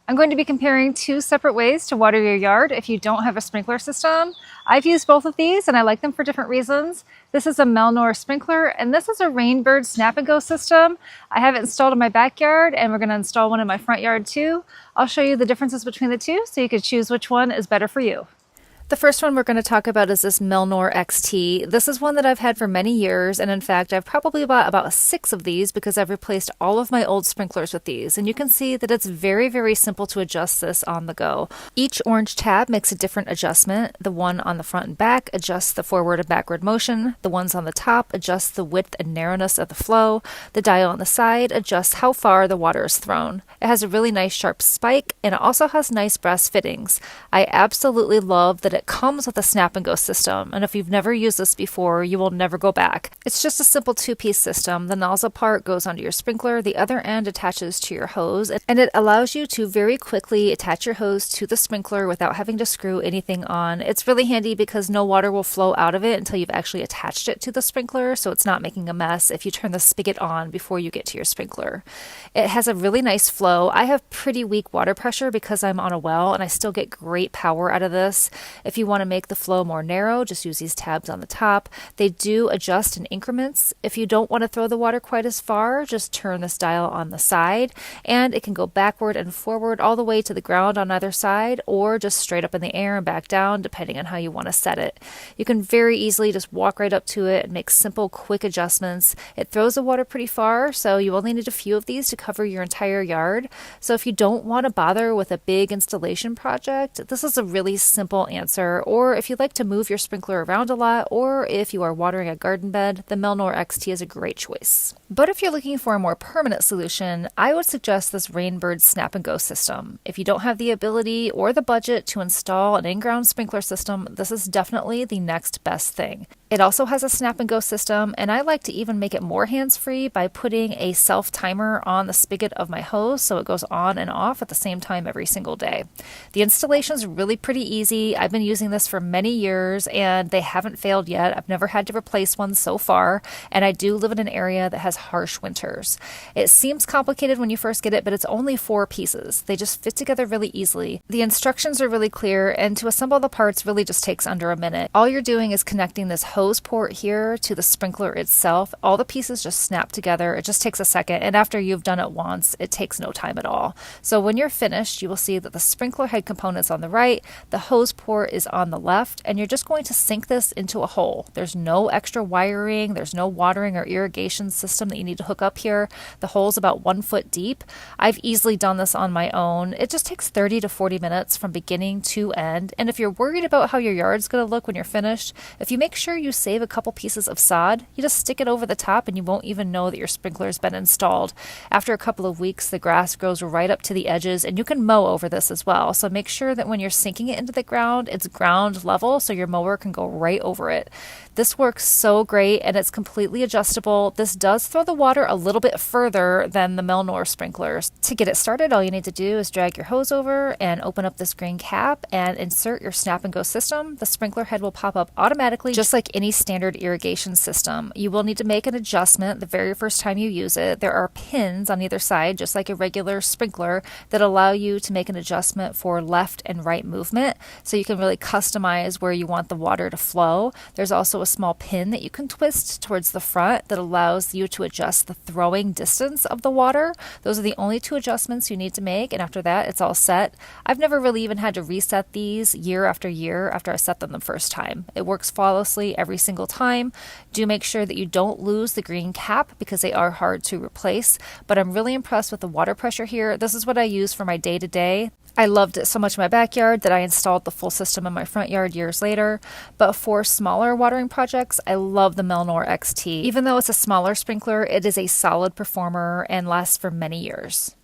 I'm going to be comparing two separate ways to water your yard if you don't have a sprinkler system. I've used both of these and I like them for different reasons. This is a Melnor sprinkler and this is a Rainbird Snap and Go system. I have it installed in my backyard and we're going to install one in my front yard too. I'll show you the differences between the two so you can choose which one is better for you. The first one we're going to talk about is this Melnor XT. This is one that I've had for many years, and in fact, I've probably bought about 6 of these because I've replaced all of my old sprinklers with these. And you can see that it's very, very simple to adjust this on the go. Each orange tab makes a different adjustment. The one on the front and back adjusts the forward and backward motion. The ones on the top adjust the width and narrowness of the flow. The dial on the side adjusts how far the water is thrown. It has a really nice sharp spike, and it also has nice brass fittings. I absolutely love that it comes with a snap and go system, and if you've never used this before, you will never go back. It's just a simple 2-piece system. The nozzle part goes onto your sprinkler, the other end attaches to your hose, and it allows you to very quickly attach your hose to the sprinkler without having to screw anything on. It's really handy because no water will flow out of it until you've actually attached it to the sprinkler, so it's not making a mess if you turn the spigot on before you get to your sprinkler. It has a really nice flow. I have pretty weak water pressure because I'm on a well, and I still get great power out of this. If you want to make the flow more narrow, just use these tabs on the top. They do adjust in increments. If you don't want to throw the water quite as far, just turn this dial on the side, and it can go backward and forward all the way to the ground on either side, or just straight up in the air and back down, depending on how you want to set it. You can very easily just walk right up to it and make simple, quick adjustments. It throws the water pretty far, so you only need a few of these to cover your entire yard. So if you don't want to bother with a big installation project, this is a really simple answer. Or if you'd like to move your sprinkler around a lot, or if you are watering a garden bed, the Melnor XT is a great choice. But if you're looking for a more permanent solution, I would suggest this Rainbird Snap and Go system. If you don't have the ability or the budget to install an in-ground sprinkler system, this is definitely the next best thing. It also has a snap and go system, and I like to even make it more hands-free by putting a self-timer on the spigot of my hose so it goes on and off at the same time every single day. The installation is really pretty easy. I've been using this for many years and they haven't failed yet. I've never had to replace one so far, and I do live in an area that has harsh winters. It seems complicated when you first get it, but it's only 4 pieces. They just fit together really easily. The instructions are really clear, and to assemble the parts really just takes under a minute. All you're doing is connecting this hose port here to the sprinkler itself. All the pieces just snap together. It just takes a second, and after you've done it once, it takes no time at all. So when you're finished, you will see that the sprinkler head component's on the right, the hose port is on the left, and you're just going to sink this into a hole. There's no extra wiring, there's no watering or irrigation system that you need to hook up here. The hole's about 1 foot deep. I've easily done this on my own. It just takes 30 to 40 minutes from beginning to end, and if you're worried about how your yard's going to look when you're finished, if you make sure you save a couple pieces of sod, you just stick it over the top and you won't even know that your sprinkler's been installed. After a couple of weeks, the grass grows right up to the edges, and you can mow over this as well. So make sure that when you're sinking it into the ground, it's ground level so your mower can go right over it. This works so great, and it's completely adjustable. This does throw the water a little bit further than the Melnor sprinklers. To get it started, all you need to do is drag your hose over and open up this green cap and insert your snap and go system. The sprinkler head will pop up automatically, just like any standard irrigation system. You will need to make an adjustment the very first time you use it. There are pins on either side, just like a regular sprinkler, that allow you to make an adjustment for left and right movement, so you can really customize where you want the water to flow. There's also a small pin that you can twist towards the front that allows you to adjust the throwing distance of the water. Those are the only 2 adjustments you need to make, and after that, it's all set. I've never really even had to reset these year after I set them the first time. It works flawlessly every single time. Do make sure that you don't lose the green cap because they are hard to replace, but I'm really impressed with the water pressure here. This is what I use for my day-to-day. I loved it so much in my backyard that I installed the full system in my front yard years later. But for smaller watering projects, I love the Melnor XT. Even though it's a smaller sprinkler, it is a solid performer and lasts for many years.